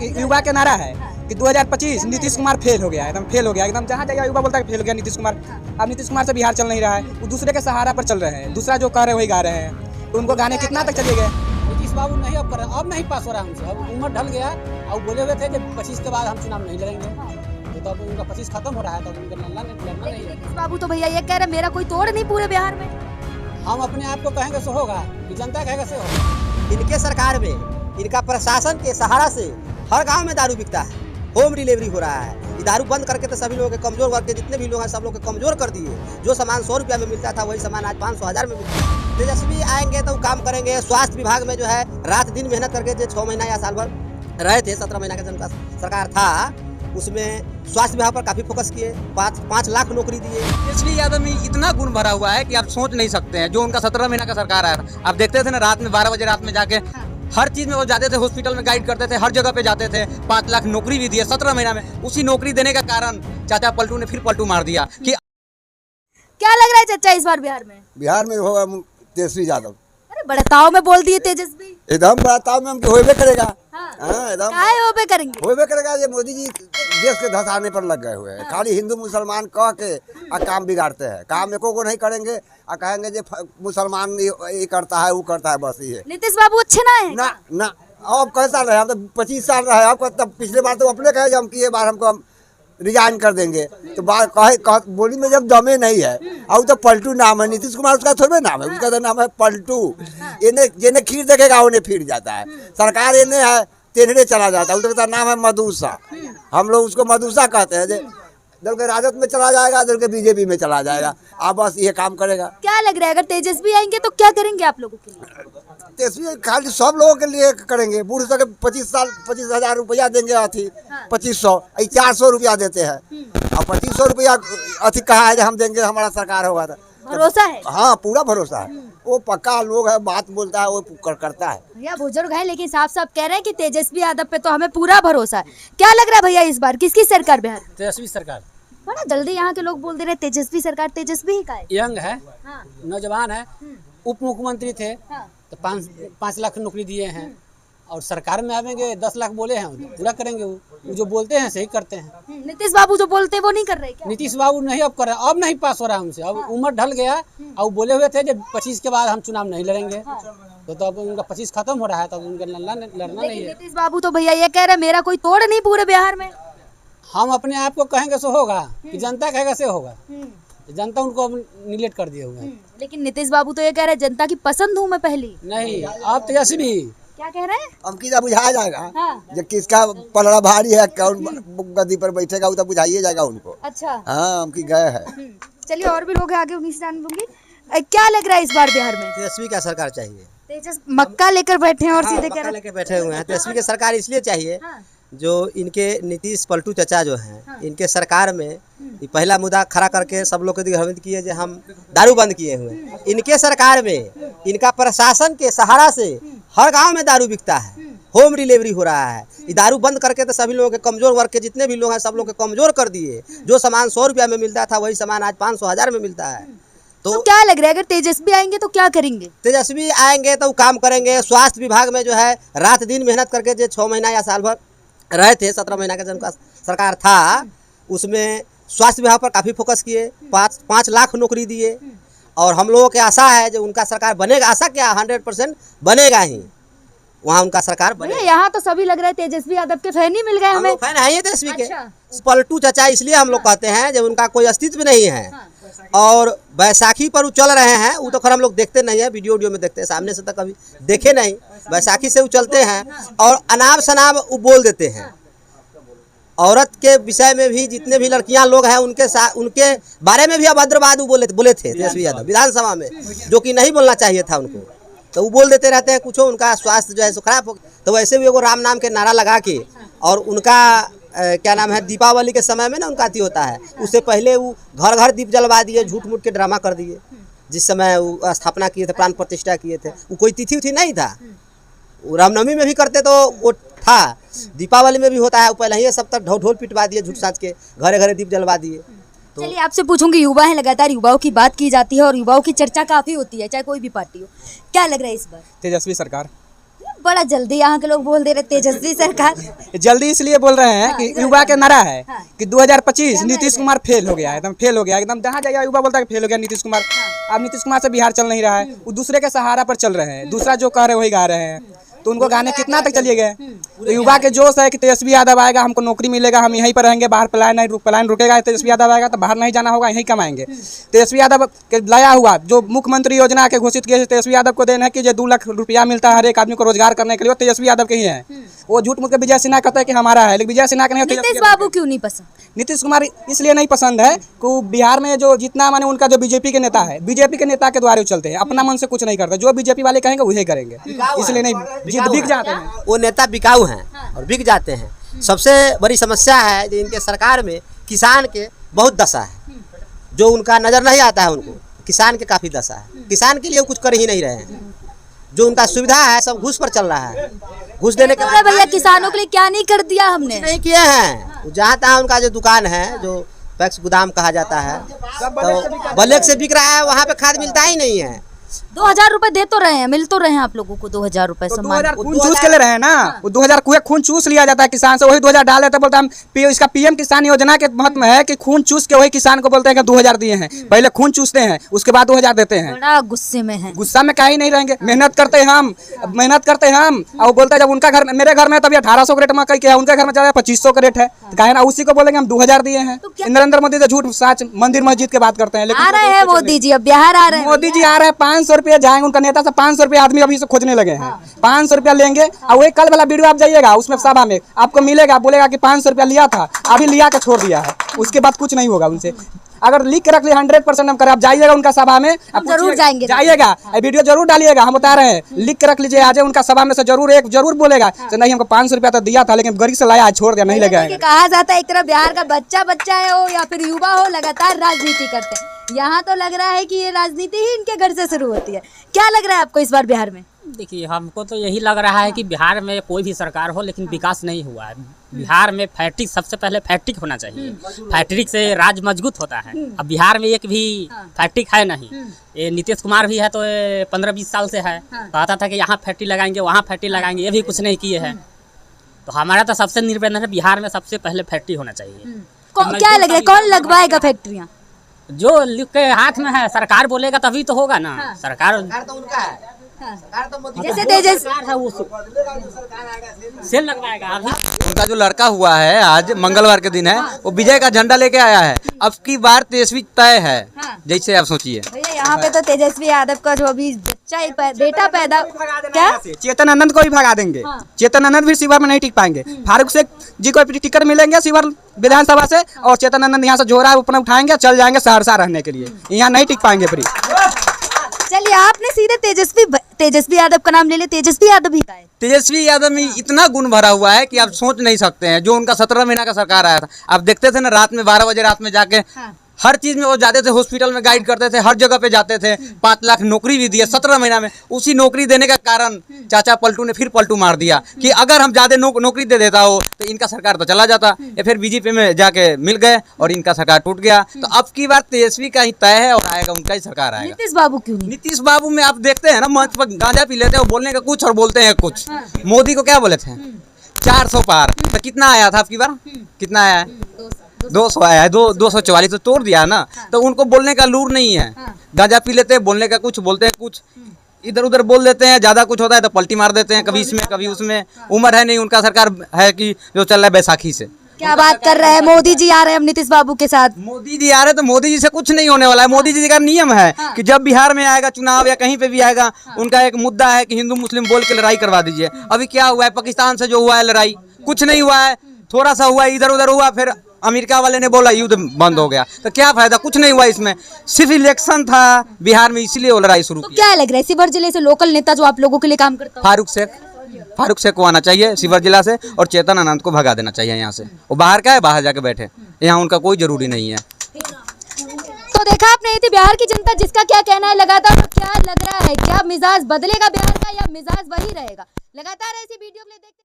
युवा के नारा है कि 2025 नीतीश कुमार फेल हो गया, एकदम फेल हो गया, एकदम जहाँ जाएगा युवा बोलता है फेल हो गया नीतीश कुमार। अब नीतीश कुमार से बिहार चल नहीं रहा है, वो दूसरे के सहारा पर चल रहे हैं, दूसरा जो कह रहे हैं वही गा रहे हैं, तो उनको गाने कितना तक चलिए गए। नीतीश बाबू नहीं अब कर रहे, अब नहीं पास हो रहा हमसे, अब उम्र ढल गया। और बोले हुए थे कि 25 के बाद हम चुनाव नहीं लड़ेंगे, तो अब उनका 25 खत्म हो रहा है, तो उनका लड़ना नहीं है। नीतीश बाबू तो भैया ये कह रहे मेरा कोई तोड़ नहीं पूरे बिहार में। हम अपने आप को कहेंगे सो होगा कि जनता कहेगा से होगा। इनके सरकार में, इनका प्रशासन के सहारा से हर गांव में दारू बिकता है, होम डिलीवरी हो रहा है। ये दारू बंद करके तो सभी लोगों के कमजोर वर्ग के जितने भी लोग हैं सब लोग के कमजोर कर दिए। जो सामान 100 रुपया में मिलता था वही सामान आज 500 1000 में मिलता है। तेजस्वी आएंगे तो काम करेंगे। स्वास्थ्य विभाग में जो है रात दिन मेहनत करके जो 6 महीना या साल भर रहे थे, 17 महीना का जिनका सरकार था, उसमें स्वास्थ्य विभाग पर काफी फोकस किए, 5 लाख नौकरी दिए। तेजस्वी यादव में इतना गुण भरा हुआ है कि आप सोच नहीं सकते हैं। जो उनका 17 महीना का सरकार है, आप देखते थे ना रात में 12 बजे रात में जाके हर चीज में वो जाते थे, हॉस्पिटल में गाइड करते थे, हर जगह पे जाते थे। 5 लाख नौकरी भी दिए 17 महीना में। उसी नौकरी देने का कारण चाचा पलटू ने फिर पलटू मार दिया कि क्या लग रहा है चाचा इस बार बिहार में होगा तेजस्वी यादव। अरे बड़े ताव में बोल दिए तेजस्वी, एकदम बड़ा ताव में हम होबे करेगा। हाँ, एकदम काहे होबे करेंगे। ये मोदी जी देश के धसाने पर लग गए हुए हैं। खाली हिंदू मुसलमान कह के काम बिगाड़ते हैं, काम एको को नहीं करेंगे और कहेंगे जो मुसलमान ये करता है वो करता है, बस ये। नीतीश बाबू अच्छे ना है ना अब कैसा रहे, हम तो 25 साल रहे। अब तब पिछले बार तो अपने कहे हम कि ये बार हमको हम रिजाइन कर देंगे, तो बात बोली में जब दमे नहीं है। और तो पलटू नाम है, नीतीश कुमार उसका थोड़े नाम है, उसका तो नाम है पलटू। इन्हें खीर देखेगा उन्हें फिर जाता है। सरकार इन्हें है तेनड़े चला जाता है, उसका नाम है मधुसा। हम लोग उसको मधुसा कहते हैं। दल के राजद में चला जाएगा, दल के बीजेपी में चला जाएगा। आप बस ये काम करेगा। क्या लग रहा है अगर तेजस्वी आएंगे तो क्या करेंगे आप लोगों के लिए। तेजस्वी खाली सब लोगों के लिए करेंगे। बूढ़ सके 25,000 रुपया देंगे, अथी 2500 400 रुपया देते हैं। और 2500 रुपया अथी कहा है हम देंगे, हमारा सरकार होगा तो भरोसा है। हाँ पूरा भरोसा है, वो पक्का लोग है, बात बोलता है वो करता है। भैया बुजुर्ग है लेकिन साफ साफ कह रहे हैं कि तेजस्वी यादव पे तो हमें पूरा भरोसा है। क्या लग रहा है भैया इस बार किसकी सरकार बिहार। तेजस्वी सरकार। बड़ा जल्दी यहाँ के लोग बोल दे रहे तेजस्वी सरकार, तेजस्वी ही का है। यंग है, हाँ। नौजवान है, उप मुख्यमंत्री थे, हाँ। तो 5 लाख नौकरी दिए हैं। और सरकार में आवेंगे 10 लाख बोले हैं, पूरा करेंगे। वो जो बोलते हैं सही करते हैं। नीतीश बाबू जो बोलते हैं वो नहीं कर रहे क्या। नीतीश बाबू नहीं अब कर रहे, अब नहीं पास हो रहा हमसे, अब उम्र ढल गया। और बोले हुए थे जब 25 के बाद हम चुनाव नहीं लड़ेंगे, तो अब उनका 25 खत्म हो रहा है, तब उनका लड़ना नहीं है। नीतीश बाबू तो भैया ये कह रहे मेरा कोई तोड़ नहीं पूरे बिहार में। हम अपने आप को कहेंगे सो होगा कि जनता कहेगा से होगा। जनता उनको अब निगलेक्ट कर दिए हुए हैं। लेकिन नीतीश बाबू तो ये कह रहे जनता की पसंद हूँ मैं पहली। नहीं, अब तेजस्वी क्या कह रहे हैं। अब किसा बुझाया जाएगा। हाँ। जब किसका पलड़ा भारी है, कौन गद्दी पर बैठेगा, वो तो बुझाइए जाएगा उनको। अच्छा हाँ, हम की गए है। चलिए और भी लोग हैं आगे, उन्हीं से जान लूंगी। क्या लग रहा है इस बार बिहार में। तेजस्वी का सरकार चाहिए। तेजस्वी मक्का लेकर बैठे हैं और सीधे कह रहे लेके बैठे हुए हैं। तेजस्वी की सरकार इसलिए चाहिए, जो इनके नीतीश पलटू चचा जो हैं, इनके सरकार में पहला मुद्दा खड़ा करके सब लोग को दिग्भ्रमित किए जो हम दारू बंद किए हुए। इनके सरकार में, इनका प्रशासन के सहारा से हर गांव में दारू बिकता है, होम डिलीवरी हो रहा है। ये दारू बंद करके तो सभी लोगों के कमजोर वर्ग के जितने भी लोग हैं सब लोग के कमजोर कर दिए। जो सामान 100 रुपया में मिलता था वही सामान आज 500 1000 में मिलता है। तो क्या लग रहा है अगर तेजस्वी आएंगे तो क्या करेंगे। तेजस्वी आएंगे तो काम करेंगे। स्वास्थ्य विभाग में जो है रात दिन मेहनत करके जो 6 महीना या साल भर रहे थे, 17 महीना का जिनका सरकार था, उसमें स्वास्थ्य विभाग पर काफ़ी फोकस किए, 5 लाख नौकरी दिए। और हम लोगों की आशा है जो उनका सरकार बनेगा। आशा क्या, 100% बनेगा ही, वहाँ उनका सरकार बनेगा। यहाँ तो सभी लग रहा है तेजस्वी यादव के फैन ही मिल गए हमें। फैन है तेजस्वी के। अच्छा। पलटू चचा इसलिए हम लोग कहते हैं जब उनका कोई अस्तित्व नहीं है। और बैसाखी पर वो चल रहे हैं, वो तो खैर हम लोग देखते नहीं है, वीडियो में देखते हैं, सामने से तो कभी देखे नहीं। बैसाखी से वो चलते हैं और अनाप शनाप वो बोल देते हैं। औरत के विषय में भी जितने भी लड़कियां लोग हैं उनके बारे में भी अभद्रवाद वो बोले थे तेजस्वी यादव विधानसभा में, जो कि नहीं बोलना चाहिए था उनको। तो वो बोल देते रहते हैं कुछ, उनका स्वास्थ्य जो है सो खराब हो। तो वैसे भी वो राम नाम के नारा लगा के, और उनका क्या नाम है, दीपावली के समय में ना उनका अति होता है, उससे पहले वो घर घर दीप जलवा दिए, झूठ मूठ के ड्रामा कर दिए। जिस समय वो स्थापना किए थे, प्राण प्रतिष्ठा किए थे, वो कोई तिथि उथि नहीं था। वो रामनवमी में भी करते तो वो था, दीपावली में भी होता है। पहले ही सब तक ढोल पिटवा दिए, झूठ साज के घरे घरे दीप जलवा दिए। तो चलिए आपसे पूछूंगी, युवा है, लगातार युवाओं की बात की जाती है और युवाओं की चर्चा काफी होती है, चाहे कोई भी पार्टी हो। क्या लग रहा है इस बार तेजस्वी सरकार। बड़ा जल्दी यहाँ के लोग बोल दे रहे तेजस्वी सरकार। जल्दी इसलिए बोल रहे हैं कि युवा के नारा है कि 2025 नीतीश कुमार फेल हो गया, एकदम फेल हो गया, एकदम जहाँ जाएगा युवा बोलता है फेल हो गया नीतीश कुमार। अब नीतीश कुमार से बिहार चल नहीं रहा है, वो दूसरे के सहारा पर चल रहे हैं, दूसरा जो कह रहे वही गा रहे हैं, तो उनको गाने कितना तक चलिए गए। तो युवा के जोश है कि तेजस्वी यादव आएगा, हमको नौकरी मिलेगा, हम यहीं पर रहेंगे, बाहर पलायन रुकेगा, तेजस्वी यादव आएगा तो बाहर नहीं जाना होगा, यहीं कमाएंगे। तेजस्वी यादव के लाया हुआ जो मुख्यमंत्री योजना के घोषित किए तेजस्वी यादव को देना है कि जो 2 लाख रुपया मिलता है हर एक आदमी को रोजगार करने के लिए, वो तेजस्वी यादव के ही है। वो झूठ मूठ के विजय सिन्हा कहते हैं कि हमारा है, लेकिन विजय सिन्हा के नहीं। नीतीश बाबू क्यों नहीं पसंद? नीतीश कुमार इसलिए नहीं पसंद है कि बिहार में जो जितना माने उनका जो बीजेपी के नेता है, बीजेपी के नेता के द्वारा चलते हैं, अपना मन से कुछ नहीं करते, जो बीजेपी वाले कहेंगे वही करेंगे, इसलिए नहीं जिद बिक जाते हैं। वो नेता बिकाऊ हैं और बिक जाते हैं। सबसे बड़ी समस्या है जो इनके सरकार में किसान के बहुत दशा है, जो उनका नज़र नहीं आता है, उनको किसान के काफ़ी दशा है। किसान के लिए वो कुछ कर ही नहीं रहे हैं, जो उनका सुविधा है सब घूस पर चल रहा है। घूस देने के बाद भैया किसानों के लिए क्या नहीं कर दिया हमने? नहीं किए हैं। जहाँ तहाँ उनका जो दुकान है, जो पैक्स गोदाम कहा जाता है, तो ब्लैक से बिक रहा है, वहाँ पे खाद मिलता ही नहीं है। 2000 रुपए दे तो रहे हैं, मिल तो रहे हैं आप लोगों को 2000 रुपए तो सम्मान। 2000 खून चूस के ले रहे हैं ना, वो 2000 खून चूस लिया जाता है किसान से, वही 2000 डाल देता है। बोलता हम इसका पीएम किसान योजना के महत्व है कि खून चूस के वही किसान को बोलते हैं कि 2000 दिए हैं, पहले खून चूसते हैं उसके बाद 2000 देते हैं। बड़ा गुस्से में है। गुस्सा में काहे नहीं रहेंगे, मेहनत करते हैं हम और वो बोलता है जब उनका घर मेरे घर में तभी 1800 का रेट मकई के है, उनके घर में 2500 का रेट है, तो काहे ना उसी को बोलेंगे हम 2000 दिए हैं। नरेंद्र मोदी तो झूठ साच मंदिर मस्जिद की बात करते हैं, आ रहे हैं मोदी जी, अब बिहार आ रहे हैं। मोदी जी आ रहे हैं, 500 रुपया जाएंगे उनका नेता से, 500 रुपया आदमी अभी से खोजने लगे हैं। 500 रुपया लेंगे और वही कल वाला वीडियो आप जाइएगा उसमें सभा में आपको मिलेगा, बोलेगा कि 500 रुपया लिया था, अभी लिया के छोड़ दिया है, उसके बाद कुछ नहीं होगा उनसे। अगर लिख के रख लिया 100% हम करें, आप जाइएगा उनका सभा में, आप जरूर जाएंगे, जाइएगा, वीडियो जरूर डालिएगा, हम बता रहे हैं, लिख के रख लीजिए, आज उनका सभा में से जरूर बोलेगा तो नहीं हमको 500 रुपया तो दिया था लेकिन गरीब से लाया छोड़ दिया, नहीं लगा। कहा जाता है एक तरफ बिहार का बच्चा है हो या फिर युवा हो, लगातार राजनीति करते हैं। यहाँ तो लग रहा है कि ये राजनीति ही इनके घर से शुरू होती है। क्या लग रहा है आपको इस बार बिहार में? देखिए, हमको तो यही लग रहा है कि बिहार में कोई भी सरकार हो लेकिन विकास नहीं हुआ है। बिहार में फैक्ट्री, सबसे पहले फैक्ट्री होना चाहिए, फैक्ट्री से राज मजबूत होता है। अब बिहार में एक भी फैक्ट्री है नहीं। ये नीतीश कुमार भी है तो 15-20 साल से है, कहता था कि यहाँ फैक्ट्री लगाएंगे वहाँ फैक्ट्री लगाएंगे, ये भी कुछ नहीं किए हैं। तो हमारा तो सबसे निवेदन है बिहार में सबसे पहले फैक्ट्री होना चाहिए। क्या लग रहा है कौन लगवाएगा फैक्ट्रियाँ? जो लिख के हाथ में है, सरकार बोलेगा तभी तो होगा ना। सरकार तो उनका है, जैसे तेजस सेल लगवाएगा। अभी उनका जो लड़का हुआ है, आज मंगलवार के दिन है, वो विजय का झंडा लेके आया है। अब की बार तेजस्वी तय है, जैसे आप सोचिए। भैया यहाँ पे तो तेजस्वी यादव का जो अभी बेटा पैदा, क्या चेतन आनंद को भी भगा देंगे, चेतन आनंद भी शिवर में नहीं टिक पाएंगे। फारूक शेख जी को टिकट मिलेंगे शिवर विधानसभा से और चेतन आनंद यहाँ से जोरा अपना उठाएंगे, चल जाएंगे सहरसा रहने के लिए, यहाँ नहीं टिक पाएंगे फ्री। चलिए, आपने सीधे तेजस्वी यादव का नाम ले लिया, तेजस्वी यादव ही है। तेजस्वी यादव में इतना गुण भरा हुआ है कि आप सोच नहीं सकते हैं। जो उनका 17 महीना का सरकार आया था, आप देखते थे ना, रात में 12 बजे रात में जाके हर चीज में वो जाते थे, हॉस्पिटल में गाइड करते थे, हर जगह पे जाते थे। 5 लाख नौकरी भी दिया 17 महीना में। उसी नौकरी देने का कारण चाचा पलटू ने फिर पलटू मार दिया कि अगर हम ज्यादा नौकरी दे देता हो तो इनका सरकार तो चला जाता। ये फिर बीजेपी में जाके मिल गए और इनका सरकार टूट गया। तो अब की बार तेजस्वी का ही तय है और आएगा उनका ही सरकार आएगा। नीतीश बाबू क्यों नहीं? नीतीश बाबू में आप देखते हैं ना, मंच पर गांजा पी लेते हैं, बोलने का कुछ और बोलते हैं कुछ। मोदी को क्या बोले थे? 400 पार, तो कितना आया था आपकी बार? कितना आया है? 200 आया है, 244 तो तोड़ दिया ना। तो उनको बोलने का लूर नहीं है। गांजा पी लेते हैं, बोलने का कुछ बोलते हैं कुछ, इधर उधर बोल देते हैं, ज्यादा कुछ होता है तो पलटी मार देते हैं, कभी इसमें कभी उसमें। उम्र है नहीं, उनका सरकार है कि जो चल रहा है बैसाखी से। क्या बात कर रहे हैं, मोदी जी आ रहे हैं अब नीतीश बाबू के साथ। मोदी जी आ रहे तो मोदी जी से कुछ नहीं होने वाला है। मोदी जी का नियम है कि जब बिहार में आएगा चुनाव या कहीं पे भी आएगा, उनका एक मुद्दा है कि हिंदू मुस्लिम बोल के लड़ाई करवा दीजिए। अभी क्या हुआ है, पाकिस्तान से जो हुआ है लड़ाई, कुछ नहीं हुआ है, थोड़ा सा हुआ, इधर उधर हुआ, फिर अमेरिका वाले ने बोला युद्ध बंद हो गया। तो क्या फायदा, कुछ नहीं हुआ इसमें। सिर्फ इलेक्शन था बिहार में, इसलिए वो लड़ाई शुरू की। क्या लग रहा है शिवर जिले से लोकल नेता जो आप लोगों के लिए काम करता है? फारूक शेख को आना चाहिए शिवर जिला से और चेतन आनंद को भगा देना चाहिए यहाँ से। वो बाहर का है, बाहर जाके बैठे, यहाँ उनका कोई जरूरी नहीं है। तो देखा आपने, ये थी बिहार की जनता, जिसका क्या कहना है लगातार। क्या लग रहा है, क्या मिजाज बदलेगा बिहार का या मिजाज वही रहेगा? लगातार ऐसी वीडियो देखते